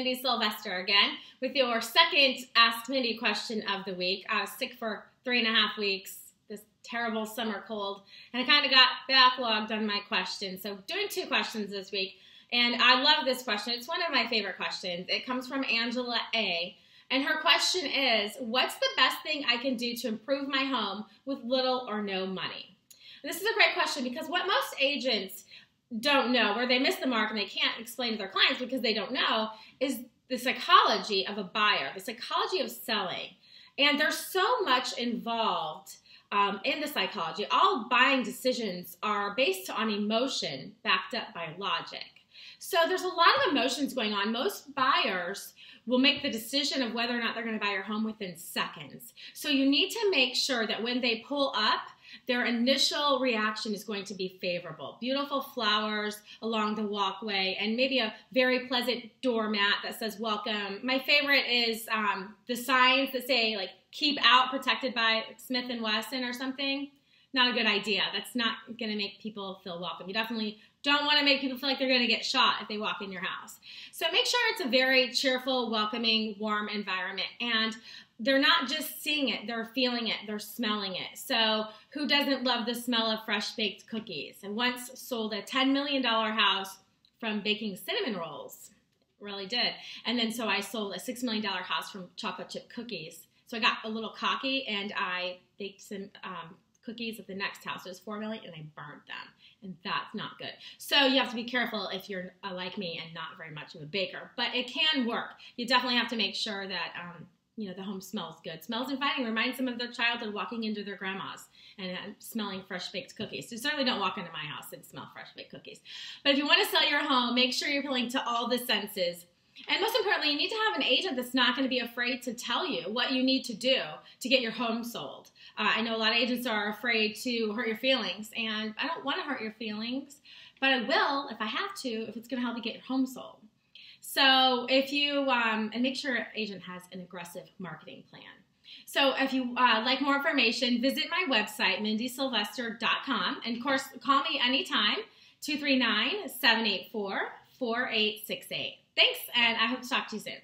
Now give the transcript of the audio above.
Mindy Sylvester again with your second Ask Mindy question of the week. I was sick for 3.5 weeks, this terrible summer cold, and I kind of got backlogged on my questions. So doing 2 questions this week, and I love this question. It's one of my favorite questions. It comes from Angela A., and her question is, what's the best thing I can do to improve my home with little or no money? And this is a great question because what most agents don't know, or they miss the mark and they can't explain to their clients because they don't know, is the psychology of a buyer, the psychology of selling. And there's so much involved in the psychology. All buying decisions are based on emotion backed up by logic. So there's a lot of emotions going on. Most buyers will make the decision of whether or not they're going to buy your home within seconds. So you need to make sure that when they pull up, their initial reaction is going to be favorable. Beautiful flowers along the walkway and maybe a very pleasant doormat that says welcome. My favorite is the signs that say like keep out, protected by Smith & Wesson or something. Not a good idea. That's not going to make people feel welcome. You definitely don't want to make people feel like they're going to get shot if they walk in your house. So make sure it's a very cheerful, welcoming, warm environment. And they're not just seeing it, they're feeling it, they're smelling it. So who doesn't love the smell of fresh baked cookies? I once sold a $10 million house from baking cinnamon rolls. Really did. And then so I sold a $6 million house from chocolate chip cookies. So I got a little cocky and I baked some cookies at the next house. It was $4 million and I burned them. And that's not good. So you have to be careful if you're like me and not very much of a baker. But it can work. You definitely have to make sure that the home smells good. Smells inviting. Reminds them of their childhood walking into their grandma's and smelling fresh baked cookies. So certainly don't walk into my house and smell fresh baked cookies. But if you want to sell your home, make sure you're appealing to all the senses. And most importantly, you need to have an agent that's not going to be afraid to tell you what you need to do to get your home sold. I know a lot of agents are afraid to hurt your feelings, and I don't want to hurt your feelings, but I will if I have to, if it's going to help you get your home sold. So if you, and make sure an agent has an aggressive marketing plan. So if you like more information, visit my website, MindySylvester.com, and of course, call me anytime, 239-784-4868. Thanks, and I hope to talk to you soon.